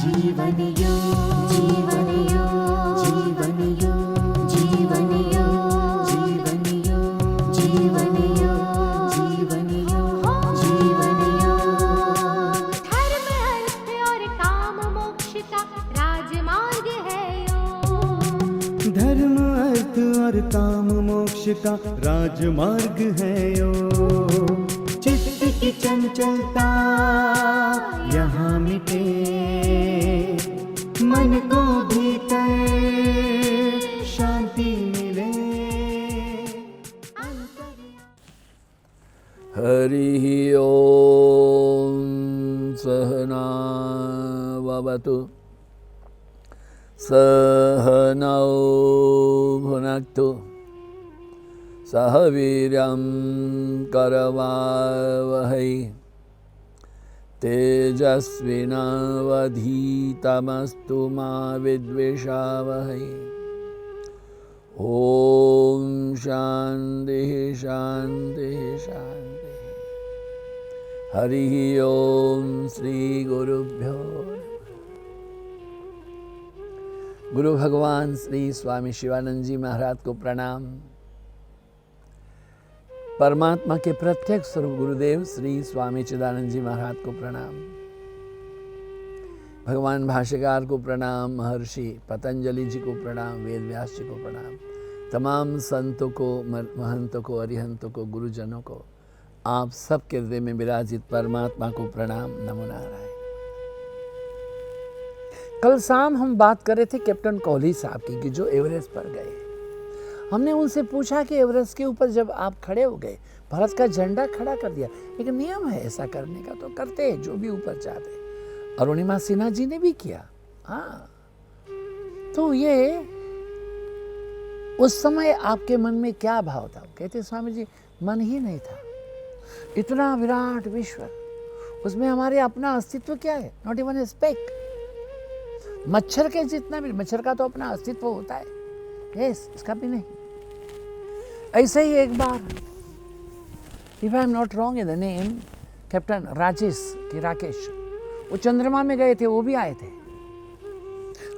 जीवन योग, जीवन योग, जीवन योग, जीवन योग, जीवन योग, जीवन योग, जीवन योग, जीवन योग। धर्म अर्थ और काम मोक्ष का राजमार्ग है योग। धर्म अर्थ और काम मोक्ष का राजमार्ग है योग। चित्त की चंचलता यहाँ मिटे, मन को भीतर शांति मिले। हरि ओम सहना भवतु सहनौ भुनक्तु सह वीर्यं करवावहै तेजस्विनावधीतमस्तु मा विद्विषावहै। ओम शांति शांति शांति। हरि ओम श्री गुरुभ्यो नमः। गुरु भगवान श्री स्वामी शिवानंद जी महाराज को प्रणाम। परमात्मा के प्रत्यक्ष स्वरूप गुरुदेव श्री स्वामी चिदानंद जी महाराज को प्रणाम। भगवान भाष्यकार को प्रणाम, महर्षि पतंजलि जी को प्रणाम, वेद व्यास जी को प्रणाम, तमाम संतों को, महंतों को, अरिहंतों को, गुरुजनों को, आप सबके हृदय में विराजित परमात्मा को प्रणाम। नमो नारायण। कल शाम हम बात कर रहे थे कैप्टन कोहली साहब की कि जो एवरेस्ट पर गए। हमने उनसे पूछा कि एवरेस्ट के ऊपर जब आप खड़े हो गए, भारत का झंडा खड़ा कर दिया, एक नियम है ऐसा करने का, तो करते हैं जो भी ऊपर जाते। अरुणिमा सिन्हा जी ने भी किया। हाँ, तो ये उस समय आपके मन में क्या भाव था? कहते स्वामी जी मन ही नहीं था, इतना विराट विश्व, उसमें हमारे अपना अस्तित्व क्या है? Not even a speck. मच्छर के जितना भी, मच्छर का तो अपना अस्तित्व होता है, यस, इसका भी नहीं। ऐसे ही एक बार, if I am not wrong in the name, captain Rajesh की राकेश, वो चंद्रमा में गए थे, वो भी आए थे।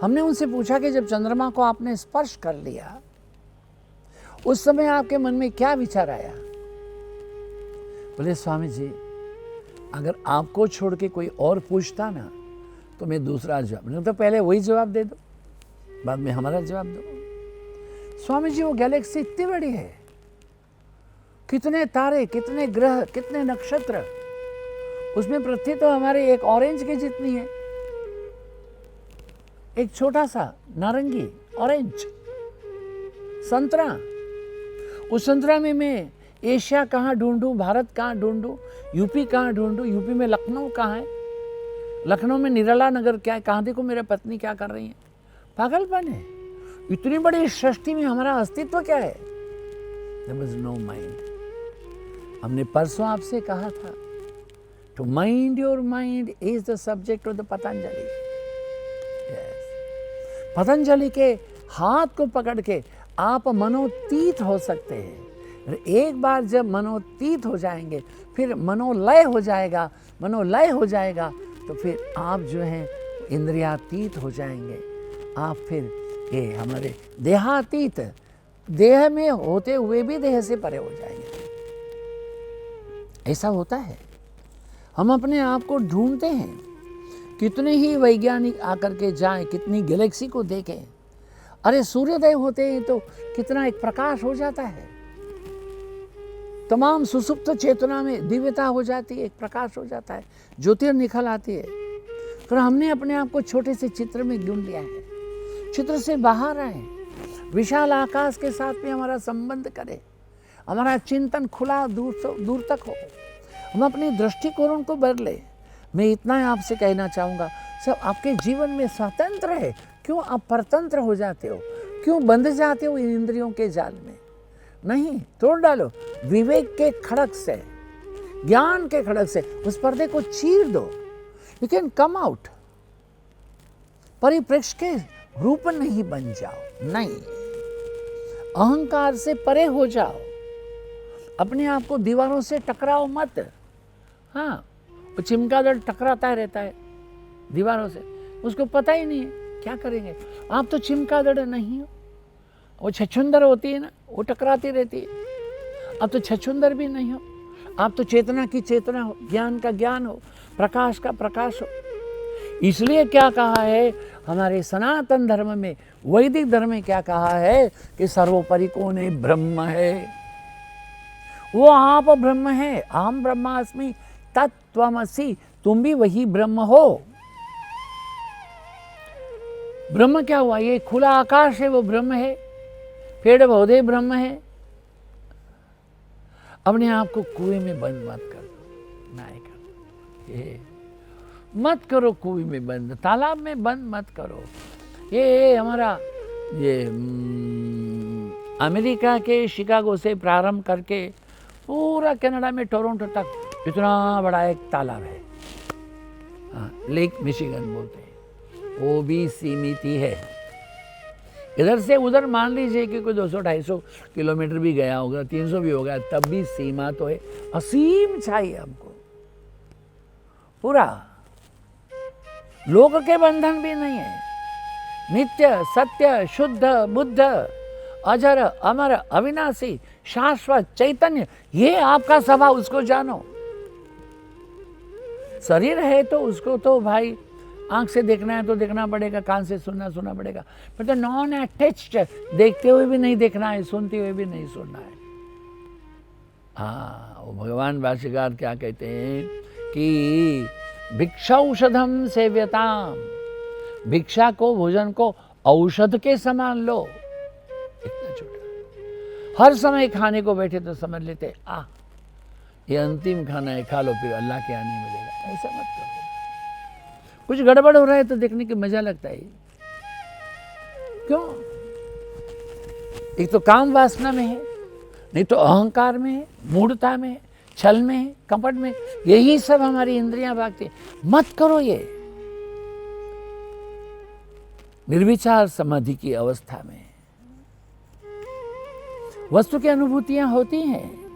हमने उनसे पूछा कि जब चंद्रमा को आपने स्पर्श कर लिया, उस समय आपके मन में क्या विचार आया? बोले स्वामी जी अगर आपको छोड़ के कोई और पूछता ना तो मैं दूसरा जवाब, नहीं तो पहले वही जवाब दे दो, बाद में हमारा जवाब दो। स्वामी जी वो गैलेक्सी इतनी बड़ी है, कितने तारे, कितने ग्रह, कितने नक्षत्र, उसमें पृथ्वी तो हमारे एक ऑरेंज के जितनी है, एक छोटा सा नारंगी ऑरेंज संतरा। उस संतरा में मैं एशिया कहाँ ढूंढूं, भारत कहाँ ढूंढूं, यूपी कहाँ ढूंढूं, यूपी में लखनऊ कहाँ है, लखनऊ में निराला नगर क्या है, कहाँ देखो मेरे पत्नी क्या कर रही है। पागलपन है। इतनी बड़ी सृष्टि में हमारा अस्तित्व क्या है? There was no mind. हमने परसों आपसे कहा था, to mind your mind is the subject of the Patanjali. Yes. Patanjali के हाथ को पकड़ के आप मनोतीत हो सकते हैं। एक बार जब मनोतीत हो जाएंगे, फिर मनोलय हो जाएगा, मनोलय हो जाएगा तो फिर आप जो हैं इंद्रियातीत हो जाएंगे। आप फिर ये हमारे देहातीत, देह में होते हुए भी देह से परे हो जाएंगे। ऐसा होता है। हम अपने आप को ढूंढते हैं, कितने ही वैज्ञानिक आकर के जाएं, कितनी गैलेक्सी को देखें, अरे सूर्योदय होते हैं तो कितना एक प्रकाश हो जाता है, तमाम सुसुप्त चेतना में दिव्यता हो जाती है, एक प्रकाश हो जाता है, ज्योति निखल आती है। पर हमने अपने आप को छोटे से चित्र में ढूंढ लिया है। चित्र से बाहर आए, विशाल आकाश के साथ में हमारा संबंध करें, हमारा चिंतन खुला दूर तक हो, हम अपनी दृष्टिकोण को बदले। मैं इतना आपसे कहना चाहूँगा, सब आपके जीवन में स्वतंत्र है, क्यों आप परतंत्र हो जाते हो? क्यों बंध जाते हो इन इंद्रियों के जाल में? नहीं, तोड़ डालो। विवेक के खड़क से, ज्ञान के खड़क से उस पर्दे को चीर दो। You can come out. परिप्रेक्ष्य के रूप नहीं बन जाओ, नहीं, अहंकार से परे हो जाओ, अपने आप को दीवारों से टकराओ मत। हाँ, वो चिमगादड़ टकराता रहता है दीवारों से, उसको पता ही नहीं है, क्या करेंगे। आप तो चिमकादड़ नहीं हो, वो छछुंदर होती है ना, वो टकराती रहती है। आप तो छछुंदर भी नहीं हो, आप तो चेतना की चेतना हो, ज्ञान का ज्ञान हो, प्रकाश का प्रकाश हो। इसलिए क्या कहा है हमारे सनातन धर्म में, वैदिक धर्म में क्या कहा है कि सर्वोपरि कौन है? ब्रह्म है। वो आप ब्रह्म है। अहम ब्रह्मास्मि तत्त्वमसि, तुम भी वही ब्रह्म हो। ब्रह्म क्या हुआ? ये खुला आकाश है, वो ब्रह्म है। पेड़ पौधे ब्रह्म है। अपने आप को कुएं में बंद मत कर दो, नहीं कर, ये मत करो कुएं में बंद, तालाब में बंद मत करो। ये हमारा ये अमेरिका के शिकागो से प्रारंभ करके पूरा कनाडा में टोरंटो तक इतना बड़ा एक तालाब है, लेक मिशिगन बोलते हैं, वो भी सीमित ही है। इधर से उधर मान लीजिए कि कोई 200-250 किलोमीटर भी गया होगा, 300 भी होगा, तब भी सीमा तो है। असीम चाहिए हमको पूरा। लोक के बंधन भी नहीं है। नित्य सत्य शुद्ध बुद्ध अजर अमर अविनाशी शाश्वत चैतन्य, ये आपका स्वभाव, उसको जानो। शरीर है तो उसको तो भाई आंख से देखना है तो देखना पड़ेगा, कान से सुनना पड़ेगा, पर तो नॉन अटैच्ड, देखते हुए भी नहीं देखना है, सुनते हुए भी नहीं सुनना है। हाँ, वो भगवान भाष्यकार क्या कहते हैं कि भिक्षौषधम सेव्यताम, भिक्षा को, भोजन को औषध के समान लो। इतना छोटा, हर समय खाने को बैठे तो समझ लेते ये अंतिम खाना है, खा लो फिर अल्लाह के आने मिलेगा। ऐसा मत करो। कुछ गड़बड़ हो रहा है तो देखने की मजा लगता है। क्यों? एक तो काम वासना में है, नहीं तो अहंकार में है, मूढ़ता में है, छल में है, कपट में, यही सब हमारी इंद्रियां भागती है। मत करो ये। निर्विचार समाधि की अवस्था में वस्तु की अनुभूतियां होती हैं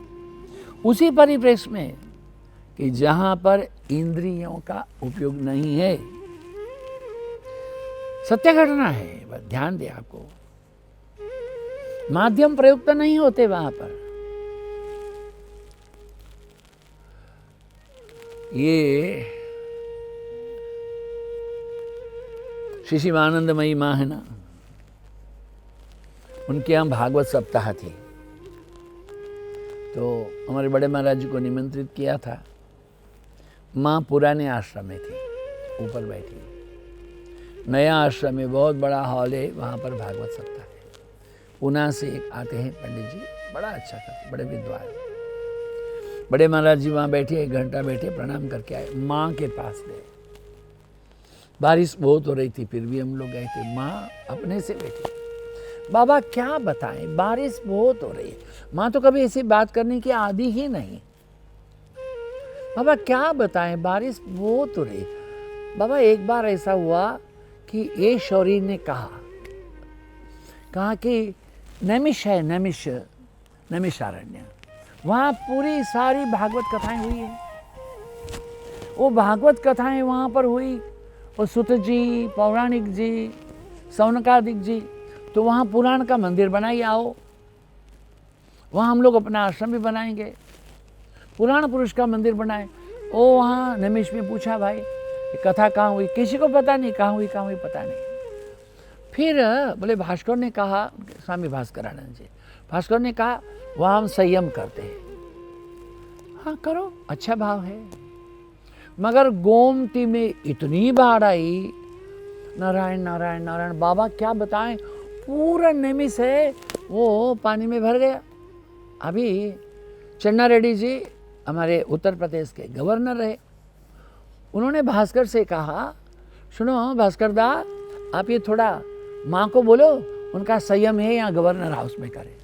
उसी परिप्रेक्ष्य में कि जहां पर इंद्रियों का उपयोग नहीं है। सत्य घटना है, बस ध्यान दे। आपको माध्यम प्रयुक्त नहीं होते वहां पर। ये श्री शिवानंदमयी माँ है ना, उनके यहाँ भागवत सप्ताह थी, तो हमारे बड़े महाराज जी को निमंत्रित किया था। माँ पुराने आश्रम में थी, ऊपर बैठी। नया आश्रम में बहुत बड़ा हॉल है, वहाँ पर भागवत सप्ताह है। पुणे से एक आते हैं पंडित जी, बड़ा अच्छा करते, बड़े विद्वान। बड़े महाराज जी वहाँ बैठे, 1 घंटा बैठे, प्रणाम करके आए। माँ के पास गए। बारिश बहुत हो रही थी, फिर भी हम लोग गए थे। माँ अपने से बैठी। बाबा क्या बताएं, बारिश बहुत हो रही है। माँ तो कभी ऐसी बात करने की आदी ही नहीं। बाबा क्या बताएं, बारिश बहुत हो रही है। बाबा एक बार ऐसा हुआ कि ये शौरी ने कहा कि नैमिष है, नैमिषारण्य, वहाँ पूरी सारी भागवत कथाएं हुई है। वो भागवत कथाएं वहाँ पर हुई, और सुत जी, पौराणिक जी, सौनकादिक जी, तो वहाँ पुराण का मंदिर बनाइए, आओ वहाँ हम लोग अपना आश्रम भी बनाएंगे। पुराण पुरुष का मंदिर बनाए। ओ वहाँ नैमिष में पूछा, भाई ये कथा कहाँ हुई? किसी को पता नहीं, कहाँ हुई पता नहीं। फिर बोले भास्कर ने कहा, स्वामी भास्करानंद जी, भास्कर ने कहा वहाँ हम संयम करते हैं। हाँ करो, अच्छा भाव है। मगर गोमती में इतनी बाढ़ आई, नारायण नारायण नारायण, बाबा क्या बताएं, पूरा नैमिष है वो पानी में भर गया। अभी चन्ना रेड्डी जी हमारे उत्तर प्रदेश के गवर्नर रहे, उन्होंने भास्कर से कहा, सुनो भास्कर दा, आप ये थोड़ा माँ को बोलो, उनका संयम है यहाँ गवर्नर हाउस में करें।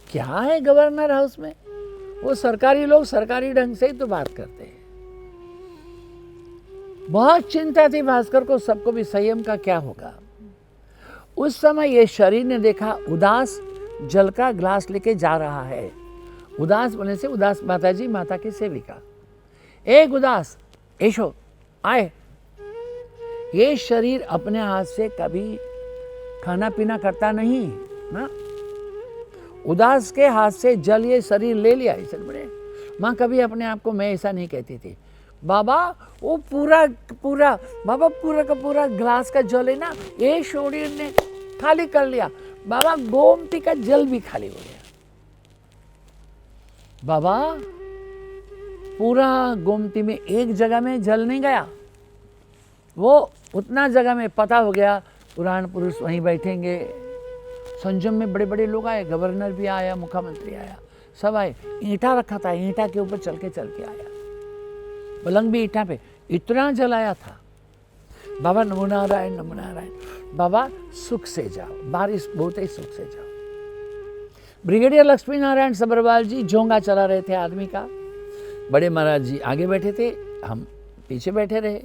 क्या है गवर्नर हाउस में? वो सरकारी लोग सरकारी ढंग से ही तो बात करते हैं। बहुत चिंता थी भास्कर को, सबको भी संयम का क्या होगा। उस समय ये शरीर ने देखा उदास जल का ग्लास लेके जा रहा है। उदास बोलने से उदास माता जी, माता की सेविका। एक उदास ऐशो आए, ये शरीर अपने हाथ से कभी खाना पीना करता नहीं ना। उदास के हाथ से जल ये शरीर ले लिया इसे बड़े। माँ कभी अपने आप को मैं ऐसा नहीं कहती थी, बाबा वो पूरा का पूरा ग्लास का जल है ना, ये शरीर ने खाली कर लिया। बाबा गोमती का जल भी खाली हो गया। बाबा पूरा गोमती में एक जगह में जल नहीं गया, वो उतना जगह में पता हो गया पुराण पुरुष वहीं बैठेंगे। संजम में बड़े बड़े लोग आए, गवर्नर भी आया, मुख्यमंत्री आया, सब आए। ईंटा रखा था, ईंटा के ऊपर चल के आया, पलंग भी ईंटा पे, इतना जलाया था। बाबा नमो नारायण नमो नारायण। बाबा सुख से जाओ, बारिश बहुत ही सुख से जाओ। ब्रिगेडियर लक्ष्मी नारायण सब्रवाल जी झोंगा चला रहे थे आदमी का। बड़े महाराज जी आगे बैठे थे, हम पीछे बैठे रहे।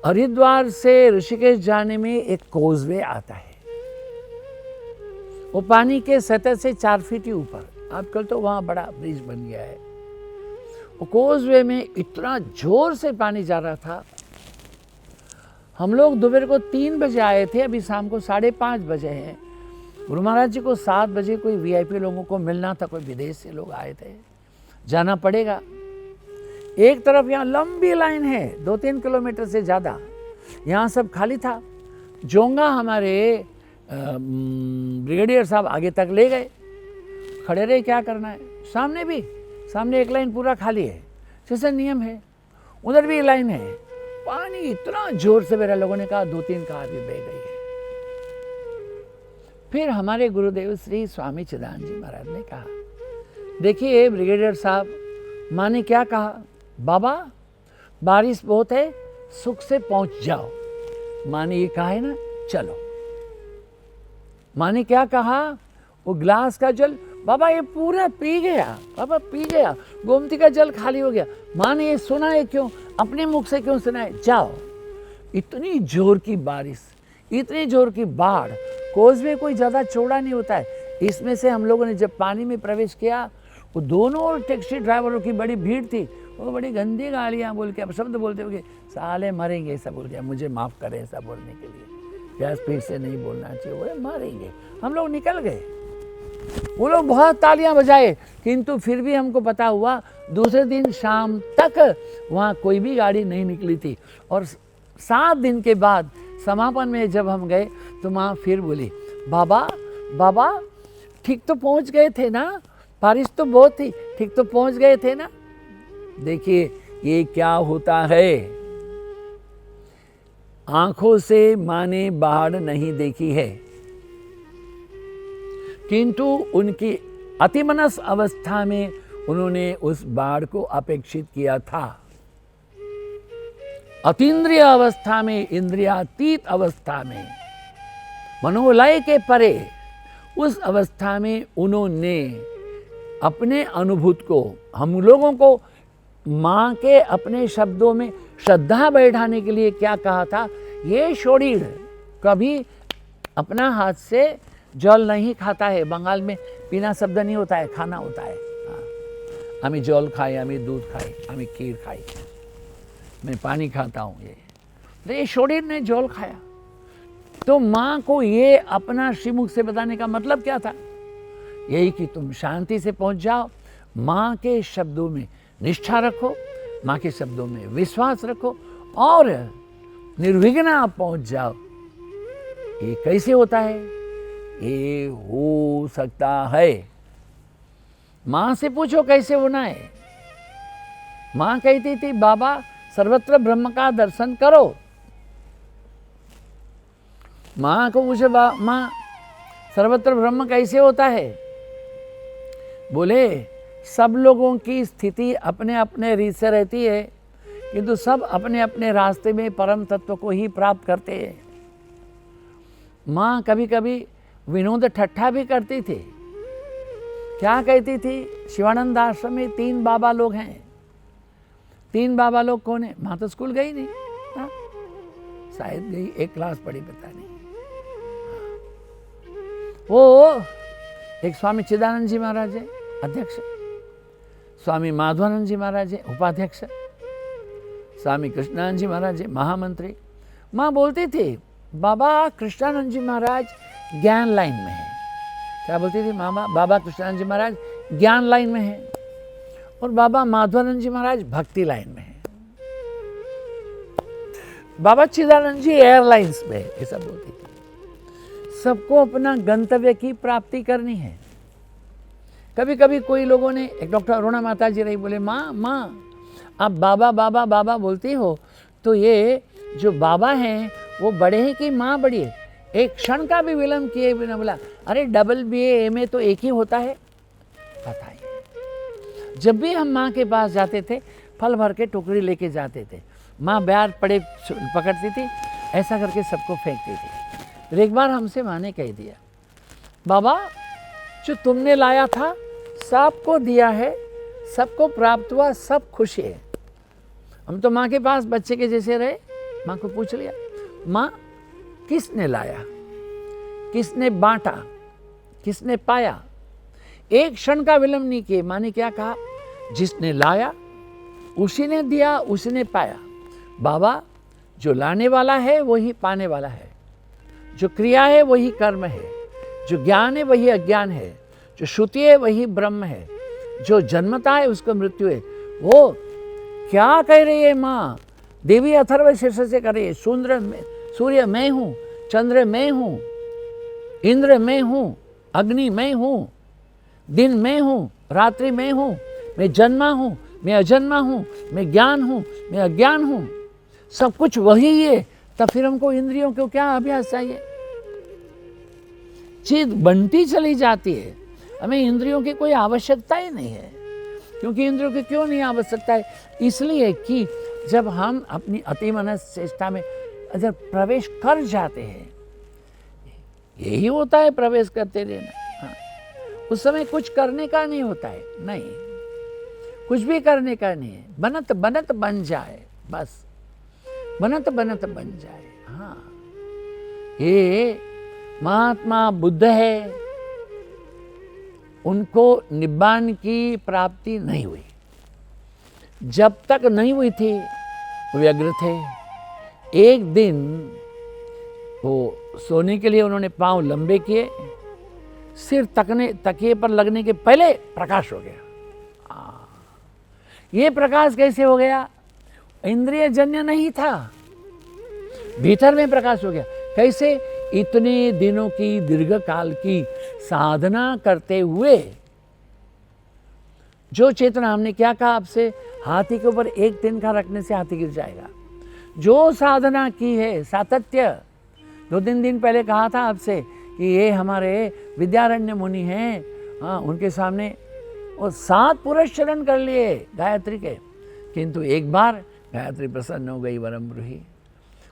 हरिद्वार से ऋषिकेश जाने में एक कोजवे आता है, वो पानी के सतह से 4 फीट ही ऊपर। आजकल तो वहाँ बड़ा ब्रिज बन गया है। वो कोजवे में इतना जोर से पानी जा रहा था। हम लोग दोपहर को 3 बजे आए थे, अभी शाम को 5:30 बजे हैं। गुरु महाराज जी को 7 बजे कोई वीआईपी लोगों को मिलना था, कोई विदेश से लोग आए थे, जाना पड़ेगा। एक तरफ यहाँ लंबी लाइन है, 2-3 किलोमीटर से ज़्यादा, यहाँ सब खाली था। जोंगा हमारे ब्रिगेडियर साहब आगे तक ले गए, खड़े रहे, क्या करना है। सामने एक लाइन पूरा खाली है, जैसे नियम है, उधर भी लाइन है। पानी इतना जोर से, मेरा लोगों ने कहा 2-3 कार भी बह गई है। फिर हमारे गुरुदेव श्री स्वामी चिदानंद जी महाराज ने कहा, देखिए ब्रिगेडियर साहब, माँ ने क्या कहा, बाबा बारिश बहुत है, सुख से पहुंच जाओ। माँ ने ये कहा है ना, चलो। माँ ने क्या कहा, वो ग्लास का जल बाबा ये पूरा पी गया, बाबा पी गया, गोमती का जल खाली हो गया। माँ ने ये सुना है क्यों, अपने मुख से क्यों सुना है, जाओ। इतनी जोर की बारिश, इतनी जोर की बाढ़। कोजवे कोई ज़्यादा चौड़ा नहीं होता है, इसमें से हम लोगों ने जब पानी में प्रवेश किया, वो दोनों टैक्सी ड्राइवरों की बड़ी भीड़ थी। वो बड़ी गंदी गालियाँ बोल के, अब शब्द बोलते हुए, साले मरेंगे ऐसा बोल के, मुझे माफ़ करें ऐसा बोलने के लिए, क्या स्पीड से नहीं बोलना चाहिए, बोले मारेंगे। हम लोग निकल गए, वो लोग बहुत तालियां बजाए, किंतु फिर भी हमको पता हुआ दूसरे दिन शाम तक वहाँ कोई भी गाड़ी नहीं निकली थी। और 7 दिन के बाद समापन में जब हम गए तो माँ फिर बोली, बाबा ठीक तो पहुँच गए थे ना, बारिश तो बहुत थी, ठीक तो पहुँच गए थे ना। देखिए ये क्या होता है, आंखों से माँ ने बाढ़ नहीं देखी है, किंतु उनकी अतिमनस अवस्था में उन्होंने उस बाढ़ को अपेक्षित किया था। अतीन्द्रिय अवस्था में, इंद्रियातीत अवस्था में, मनोलय के परे उस अवस्था में उन्होंने अपने अनुभूत को, हम लोगों को माँ के अपने शब्दों में श्रद्धा बैठाने के लिए क्या कहा था, ये शरीर कभी अपना हाथ से जल नहीं खाता है। बंगाल में पीना शब्द नहीं होता है, खाना होता है। हमें जल खाए, हमें दूध खाए, हमें खीर खाई, मैं पानी खाता हूँ। ये शरीर ने जल खाया। तो माँ को ये अपना श्रीमुख से बताने का मतलब क्या था, यही कि तुम शांति से पहुँच जाओ, माँ के शब्दों में निष्ठा रखो, माँ के शब्दों में विश्वास रखो और निर्विघ्न आप पहुँच जाओ। ये कैसे होता है, ये हो सकता है, माँ से पूछो कैसे होना है। माँ कहती थी, बाबा सर्वत्र ब्रह्म का दर्शन करो। माँ को पूछे, माँ सर्वत्र ब्रह्म कैसे होता है, बोले सब लोगों की स्थिति अपने अपने रीत से रहती है, किंतु सब अपने अपने रास्ते में परम तत्व को ही प्राप्त करते हैं। माँ कभी कभी विनोद ठट्ठा भी करती थी। क्या कहती थी, शिवानंद आश्रम में 3 बाबा लोग हैं। 3 बाबा लोग कौन है, माँ तो स्कूल गई नहीं, हाँ? शायद गई, 1 क्लास पढ़ी, पता नहीं। वो एक स्वामी चिदानंद जी महाराज है अध्यक्ष, स्वामी माधवानंद जी महाराज है उपाध्यक्ष, स्वामी कृष्णानंद जी महाराज जी महामंत्री। माँ बोलती थी बाबा कृष्णानंद जी महाराज ज्ञान लाइन में है। क्या बोलती थी मामा? बाबा कृष्णानंद जी महाराज ज्ञान लाइन में है और बाबा माधवानंद जी महाराज भक्ति लाइन में है। बाबा चिदानंद जी एयरलाइंस में है, ये सब बोलती थी। सबको अपना गंतव्य की प्राप्ति करनी है। कभी कभी कोई लोगों ने, एक डॉक्टर अरुणा माता जी रही, बोले माँ आप बाबा बाबा बाबा बोलती हो तो ये जो बाबा हैं वो बड़े हैं कि माँ बड़ी है? एक क्षण का भी विलंब किए बिना बोला, अरे डबल BA MA तो एक ही होता है। बताइए, जब भी हम माँ के पास जाते थे फल भर के टोकरी लेके जाते थे, माँ ब्यार पड़े पकड़ती थी, ऐसा करके सबको फेंकती थी। फिर एक बार हमसे माँ ने कह दिया, बाबा जो तुमने लाया था सबको दिया है, सबको प्राप्त हुआ, सब खुश है। हम तो माँ के पास बच्चे के जैसे रहे। माँ को पूछ लिया, माँ किसने लाया, किसने बांटा, किसने पाया? एक क्षण का विलंब नहीं किए। माँ ने क्या कहा? जिसने लाया उसी ने दिया, उसी ने पाया। बाबा जो लाने वाला है वही पाने वाला है, जो क्रिया है वही कर्म है, जो ज्ञान है वही अज्ञान है, जो श्रुति है वही ब्रह्म है, जो जन्मता है उसको मृत्यु है। वो क्या कह रही है माँ? देवी अथर्व शीर्ष से कर रही है, सूर्य मैं हूँ, चंद्र मैं हूँ, इंद्र मैं हूँ, अग्नि मैं हूँ, दिन मैं हूँ, रात्रि मैं हूँ, मैं जन्मा हूँ, मैं अजन्मा हूँ, मैं ज्ञान हूँ, मैं अज्ञान हूँ, सब कुछ वही है। तब फिर हमको इंद्रियों को क्या अभ्यास चाहिए? चीज बनती चली जाती है, हमें इंद्रियों की कोई आवश्यकता ही नहीं है। क्योंकि इंद्रियों की क्यों नहीं आवश्यकता है? इसलिए कि जब हम अपनी अतिमनस चेष्टा में जब प्रवेश कर जाते हैं, यही होता है प्रवेश करते रहना। हाँ। उस समय कुछ करने का नहीं होता है, नहीं, कुछ भी करने का नहीं है। बनत बनत बन जाए, बस बनत बनत बन जाए। हाँ, ये महात्मा बुद्ध है, उनको निब्बान की प्राप्ति नहीं हुई। जब तक नहीं हुई थी वो व्यग्र थे। एक दिन वो सोने के लिए उन्होंने पांव लंबे किए, सिर तकिए पर लगने के पहले प्रकाश हो गया। ये प्रकाश कैसे हो गया? इंद्रिय जन्य नहीं था, भीतर में प्रकाश हो गया। कैसे? इतने दिनों की दीर्घ काल की साधना करते हुए जो चेतना, हमने क्या कहा आपसे, हाथी के ऊपर एक तिनका रखने से हाथी गिर जाएगा। जो साधना की है, सातत्य, 2-3 दिन पहले कहा था आपसे कि ये हमारे विद्यारण्य मुनि हैं। हाँ, उनके सामने वो 7 पुरुष चरण कर लिए गायत्री के, किंतु एक बार गायत्री प्रसन्न हो गई, वरम ब्रूहि।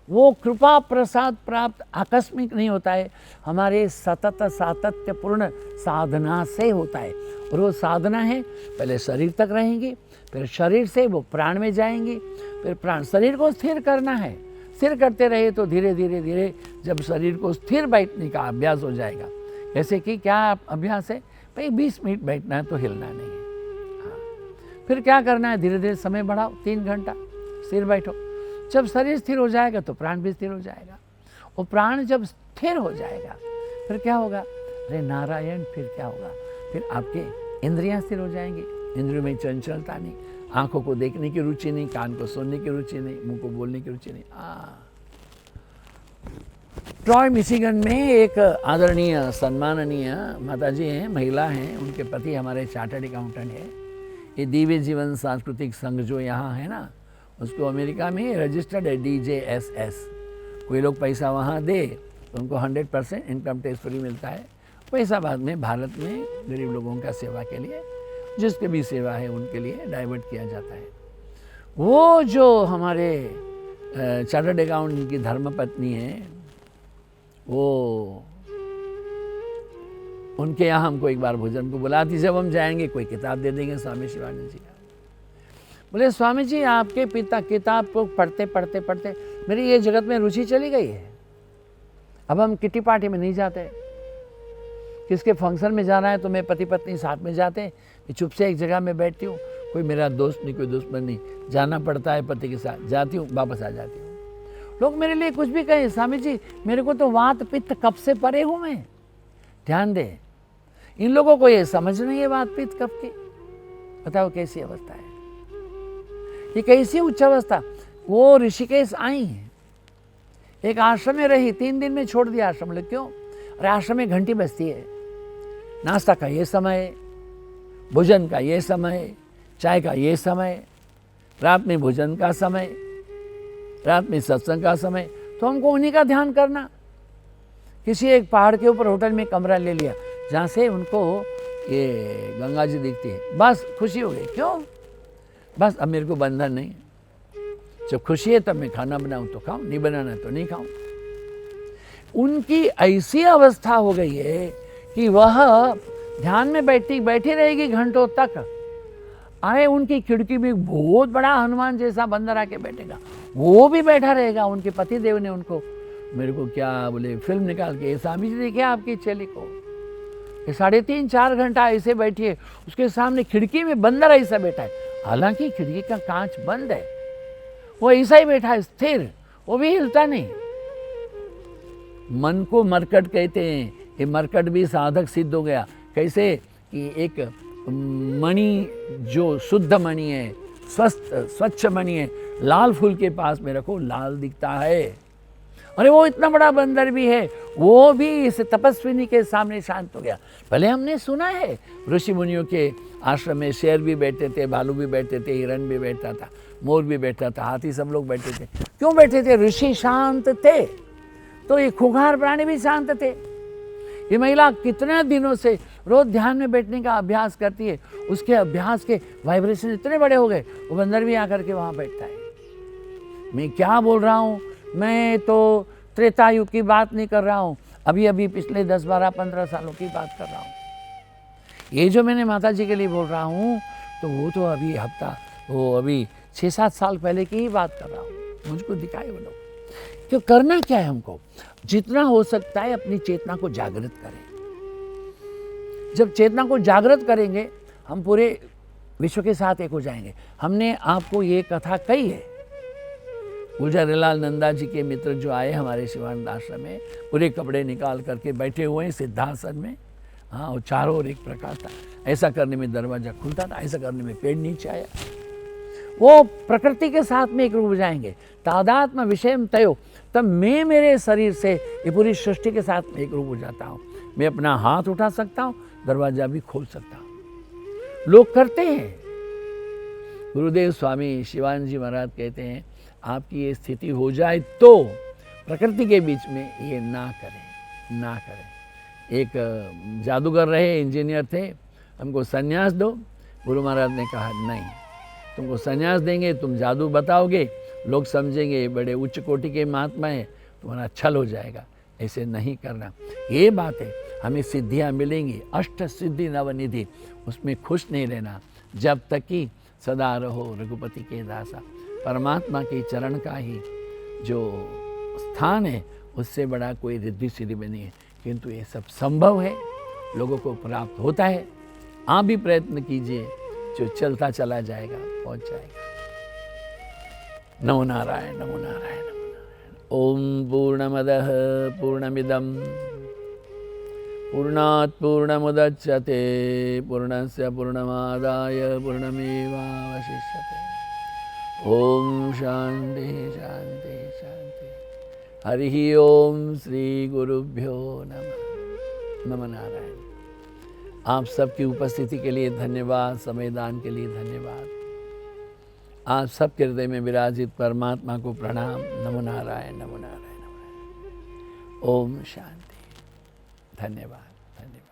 वो कृपा प्रसाद प्राप्त आकस्मिक नहीं होता है, हमारे सतत सातत्यपूर्ण साधना से होता है। और वो साधना है, पहले शरीर तक रहेंगी, फिर शरीर से वो प्राण में जाएंगी, फिर प्राण, शरीर को स्थिर करना है। स्थिर करते रहे तो धीरे धीरे धीरे जब शरीर को स्थिर बैठने का अभ्यास हो जाएगा। जैसे कि क्या अभ्यास है भाई, 20 मिनट बैठना है तो हिलना नहीं है। हाँ, फिर क्या करना है, धीरे धीरे समय बढ़ाओ, 3 घंटा स्थिर बैठो। जब शरीर स्थिर हो जाएगा तो प्राण भी स्थिर हो जाएगा, और प्राण जब स्थिर हो जाएगा फिर क्या होगा, अरे नारायण, फिर क्या होगा, फिर आपके इंद्रियां स्थिर हो जाएंगी। इंद्रियों में चंचलता नहीं, आंखों को देखने की रुचि नहीं, कान को सुनने की रुचि नहीं, मुंह को बोलने की रुचि नहीं। ट्रॉय मिशिगन में एक आदरणीय सम्माननीय माताजी हैं, महिला हैं, उनके पति हमारे चार्टर्ड अकाउंटेंट है। ये दिव्य जीवन सांस्कृतिक संघ जो यहाँ है ना, उसको अमेरिका में रजिस्टर्ड है, DJSS। कोई लोग पैसा वहाँ दे तो उनको 100% इनकम टैक्स फ्री मिलता है। पैसा बाद में भारत में गरीब लोगों का सेवा के लिए, जिसके भी सेवा है उनके लिए डाइवर्ट किया जाता है। वो जो हमारे चार्टर्ड अकाउंटेंट की धर्मपत्नी है, वो उनके यहाँ हमको एक बार भोजन को बुलाती, जब हम जाएंगे कोई किताब दे देंगे स्वामी शिवानंद जी का। बोले स्वामी जी आपके पिता किताब को पढ़ते पढ़ते पढ़ते मेरी ये जगत में रुचि चली गई है। अब हम किटी पार्टी में नहीं जाते, किसके फंक्शन में जाना है तो मैं पति पत्नी साथ में जाते, मैं चुप से एक जगह में बैठती हूँ, कोई मेरा दोस्त नहीं, कोई दुश्मन नहीं, जाना पड़ता है पति के साथ, जाती हूँ वापस आ जाती हूँ। लोग मेरे लिए कुछ भी कहें, स्वामी जी मेरे को तो वात पित्त कब से परे हूँ मैं। ध्यान दे, इन लोगों को ये समझ नहीं है वात पित्त कब की। बताओ कैसी अवस्था है ये, कैसी उच्च अवस्था। वो ऋषिकेश आई हैं, एक आश्रम में रही, 3 दिन में छोड़ दिया आश्रम। ले क्यों? अरे आश्रम में घंटी बजती है, नाश्ता का ये समय, भोजन का ये समय, चाय का ये समय, रात में भोजन का समय, रात में सत्संग का समय, तो हमको उन्हीं का ध्यान करना। किसी एक पहाड़ के ऊपर होटल में कमरा ले लिया जहाँ से उनको ये गंगा जी दिखती है, बस खुशी हो गई। क्यों? बस अब मेरे को बंधन नहीं, जब खुशी है तब मैं खाना बनाऊं तो खाऊं, नहीं बनाना तो नहीं खाऊं। उनकी ऐसी अवस्था हो गई है कि वह ध्यान में बैठी रहेगी घंटों तक। अरे उनकी खिड़की में बहुत बड़ा हनुमान जैसा बंदर आके बैठेगा, वो भी बैठा रहेगा। उनके पति देव ने उनको, मेरे को क्या बोले, फिल्म निकाल के, स्वामी जी देखिए आपकी चेली को, 3.5-4 घंटा ऐसे बैठी है, उसके सामने खिड़की में बंदर ऐसा बैठा है। हालांकि खिड़की का कांच बंद है, वो ऐसा ही बैठा है स्थिर, वो भी हिलता नहीं। मन को मरकट कहते हैं, ये मरकट भी साधक सिद्ध हो गया। कैसे कि एक मणि जो शुद्ध मणि है, स्वच्छ मणि है, लाल फूल के पास में रखो, लाल दिखता है। अरे वो इतना बड़ा बंदर भी है, वो भी इस तपस्विनी के सामने शांत हो गया। पहले हमने सुना है ऋषि मुनियों के आश्रम में शेर भी बैठते थे, भालू भी बैठते थे, हिरण भी बैठता था, मोर भी बैठता था, हाथी, सब लोग बैठे थे। क्यों बैठे थे? ऋषि शांत थे, तो ये खूंखार प्राणी भी शांत थे। ये महिला कितने दिनों से रोज ध्यान में बैठने का अभ्यास करती है, उसके अभ्यास के वाइब्रेशन इतने बड़े हो गए, वो बंदर भी आकर के वहाँ बैठता है। मैं क्या बोल रहा हूँ, मैं तो त्रेता युग की बात नहीं कर रहा हूँ, अभी पिछले 10, 12, 15 सालों की बात कर रहा हूँ। ये जो मैंने माता जी के लिए बोल रहा हूँ, तो वो अभी 6-7 साल पहले की ही बात कर रहा हूँ। मुझको दिखाए वो लोग। क्यों? करना क्या है हमको? जितना हो सकता है अपनी चेतना को जागृत करें। जब चेतना को जागृत करेंगे, हम पूरे विश्व के साथ एक हो जाएंगे। हमने आपको ये कथा कही है, गुलजारीलाल नंदा जी के मित्र जो आए हमारे शिवानंद आश्रम में, पूरे कपड़े निकाल करके बैठे हुए हैं सिद्धासन में। हाँ, वो चारों ओर एक प्रकाश था, ऐसा करने में दरवाजा खुलता था, ऐसा करने में पेड़ नीचे आया। वो प्रकृति के साथ में एक रूप हो जाएंगे। तादात्म विषयम तयो, तब मैं मेरे शरीर से ये पूरी सृष्टि के साथ में एक रूप हो जाता हूँ। मैं अपना हाथ उठा सकता हूँ, दरवाजा भी खोल सकता हूँ। लोग करते हैं। गुरुदेव स्वामी शिवानंद जी महाराज कहते हैं, आपकी ये स्थिति हो जाए तो प्रकृति के बीच में ये ना करें। एक जादूगर रहे, इंजीनियर थे, हमको संन्यास दो। गुरु महाराज ने कहा नहीं, तुमको संन्यास देंगे, तुम जादू बताओगे, लोग समझेंगे बड़े उच्च कोटि के महात्मा हैं, तुम्हारा छल हो जाएगा। ऐसे नहीं करना। ये बात है, हमें सिद्धियाँ मिलेंगी, 8 सिद्धि नवनिधि, उसमें खुश नहीं रहना जब तक कि सदा रहो रघुपति के दासा। परमात्मा के चरण का ही जो स्थान है, उससे बड़ा कोई रिद्धि सिद्धि में नहीं है। किंतु ये सब संभव है, लोगों को प्राप्त होता है। आप भी प्रयत्न कीजिए, जो चलता चला जाएगा पहुंच जाएगा। नमो नारायण, नमो नारायण, नमो नारायण। ओम पूर्णमदः पूर्णमिदं पूर्णात् पूर्णमुदच्यते पूर्णस्य पूर्णमादाय पूर्णमेवावशिष्यते। ओम शांति शांति शांति। हरि ओम श्री गुरुभ्यो नमः। नमो नारायण। आप सबकी उपस्थिति के लिए धन्यवाद, समय दान के लिए धन्यवाद। आप सबके हृदय में विराजित परमात्मा को प्रणाम। नमो नारायण, नमो नारायण, नमो नारायण। ओम शांति। धन्यवाद, धन्यवाद।